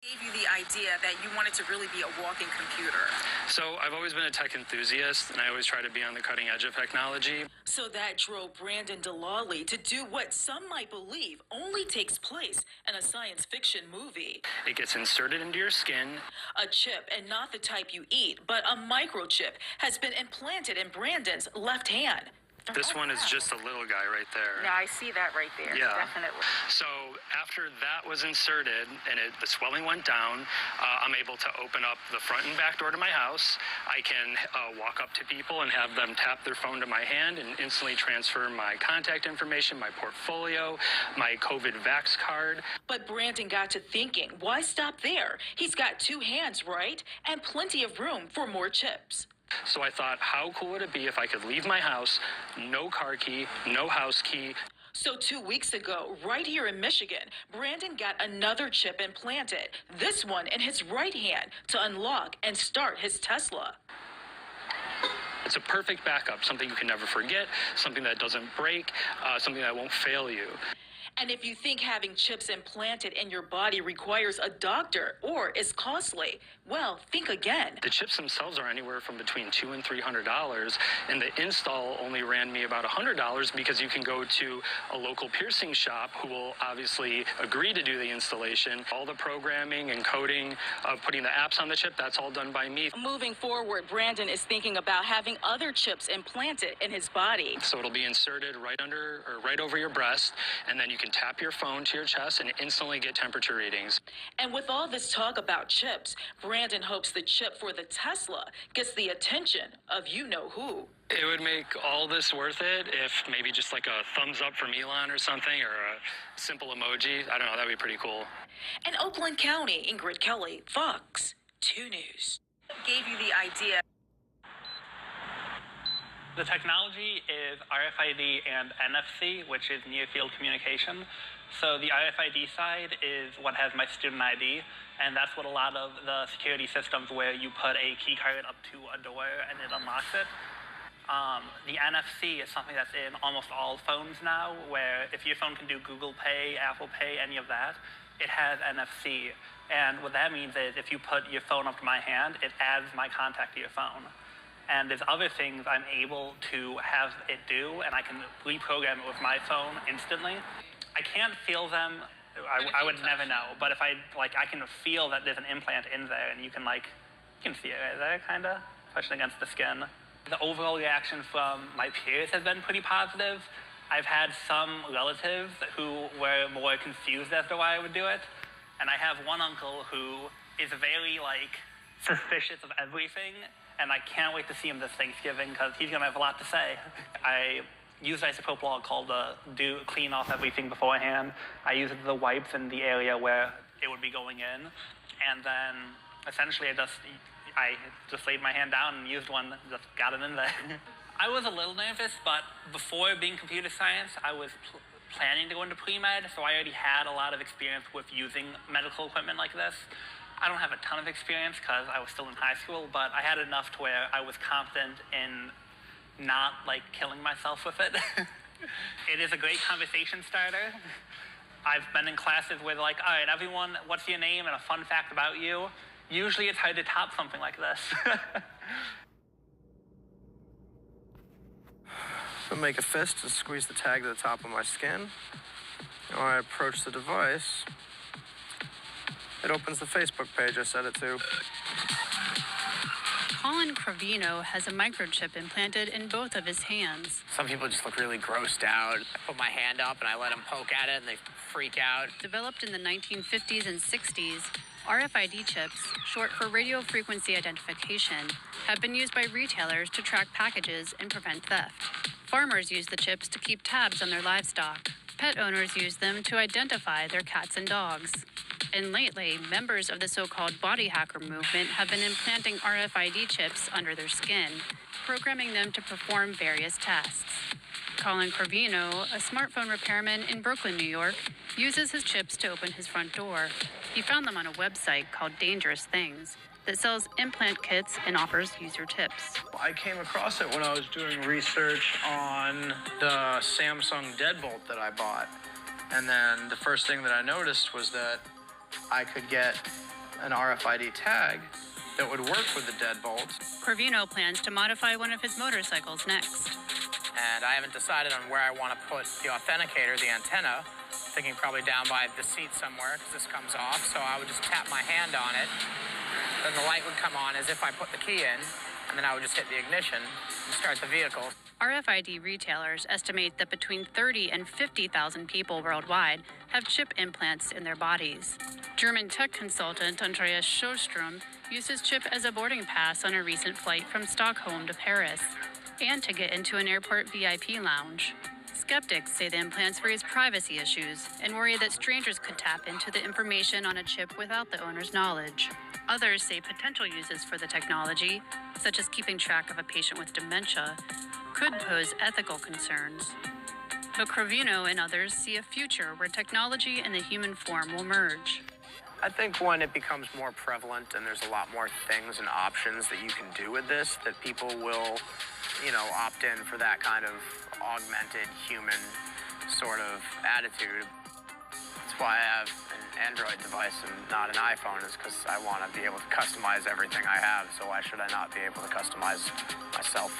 Gave you the idea that you wanted to really be a walking computer? So I've always been a tech enthusiast, and I always try to be on the cutting edge of technology. So that drove Brandon Delali to do what some might believe only takes place in a science fiction movie. It gets inserted into your skin. A chip, and not the type you eat, but a microchip, has been implanted in Brandon's left hand. This one is just a little guy right there. Yeah, I see that right there. Yeah. Definitely. So after that was inserted and the swelling went down, I'm able to open up the front and back door to my house. I can walk up to people and have them tap their phone to my hand and instantly transfer my contact information, my portfolio, my COVID vax card. But Brandon got to thinking, why stop there? He's got two hands, right? And plenty of room for more chips. So I thought, how cool would it be if I could leave my house, no car key, no house key. So 2 weeks ago, right here in Michigan, Brandon got another chip implanted, this one in his right hand, to unlock and start his Tesla. It's a perfect backup, something you can never forget, something that doesn't break, something that won't fail you. And if you think having chips implanted in your body requires a doctor or is costly, well, think again. The chips themselves are anywhere from between $200 and $300, and the install only ran me about $100 because you can go to a local piercing shop who will obviously agree to do the installation. All the programming and coding of putting the apps on the chip, that's all done by me. Moving forward, Brandon is thinking about having other chips implanted in his body. So it'll be inserted right under or right over your breast, and then you can tap your phone to your chest and instantly get temperature readings. And with all this talk about chips, Brandon hopes the chip for the Tesla gets the attention of you-know-who. It would make all this worth it if maybe just like a thumbs up from Elon or something, or a simple emoji. I don't know, that'd be pretty cool. In Oakland County, Ingrid Kelly, Fox 2 News. Gave you the idea. The technology is RFID and NFC, which is near field communication. So the RFID side is what has my student ID, and that's what a lot of the security systems where you put a key card up to a door and it unlocks it. The NFC is something that's in almost all phones now, where if your phone can do Google Pay, Apple Pay, any of that, it has NFC. And what that means is if you put your phone up to my hand, it adds my contact to your phone. And there's other things I'm able to have it do, and I can reprogram it with my phone instantly. I can't feel them. I would never know. But if I can feel that there's an implant in there, and you can see it right there, kind of, pushing against the skin. The overall reaction from my peers has been pretty positive. I've had some relatives who were more confused as to why I would do it. And I have one uncle who is very, suspicious of everything. And I can't wait to see him this Thanksgiving because he's going to have a lot to say. I use isopropyl alcohol to clean off everything beforehand. I use the wipes in the area where it would be going in. And then essentially I just laid my hand down and used one, just got it in there. I was a little nervous, but before being computer science, I was planning to go into pre-med, so I already had a lot of experience with using medical equipment like this. I don't have a ton of experience because I was still in high school, but I had enough to where I was confident in not killing myself with it. It is a great conversation starter. I've been in classes where they're like, all right, everyone, what's your name and a fun fact about you? Usually it's hard to top something like this. So make a fist and squeeze the tag to the top of my skin. When I approach the device, it opens the Facebook page I set it to. Colin Cravino has a microchip implanted in both of his hands. Some people just look really grossed out. I put my hand up and I let them poke at it and they freak out. Developed in the 1950s and 60s, RFID chips, short for radio frequency identification, have been used by retailers to track packages and prevent theft. Farmers use the chips to keep tabs on their livestock. Pet owners use them to identify their cats and dogs. And lately, members of the so-called body hacker movement have been implanting RFID chips under their skin, programming them to perform various tasks. Colin Cravino, a smartphone repairman in Brooklyn, New York, uses his chips to open his front door. He found them on a website called Dangerous Things that sells implant kits and offers user tips. I came across it when I was doing research on the Samsung deadbolt that I bought. And then the first thing that I noticed was that I could get an RFID tag that would work with the deadbolt. Corvino plans to modify one of his motorcycles next. And I haven't decided on where I want to put the authenticator, the antenna. Thinking probably down by the seat somewhere, because this comes off. So I would just tap my hand on it. Then the light would come on as if I put the key in, and then I would just hit the ignition and start the vehicle. RFID retailers estimate that between 30 and 50,000 people worldwide have chip implants in their bodies. German tech consultant Andreas Sjöström used his chip as a boarding pass on a recent flight from Stockholm to Paris, and to get into an airport VIP lounge. Skeptics say the implants raise privacy issues and worry that strangers could tap into the information on a chip without the owner's knowledge. Others say potential uses for the technology, such as keeping track of a patient with dementia, could pose ethical concerns. But Corvino and others see a future where technology and the human form will merge. I think when it becomes more prevalent and there's a lot more things and options that you can do with this, that people will, opt in for that kind of augmented human sort of attitude. That's why I have an Android device and not an iPhone, is because I want to be able to customize everything I have, so why should I not be able to customize myself?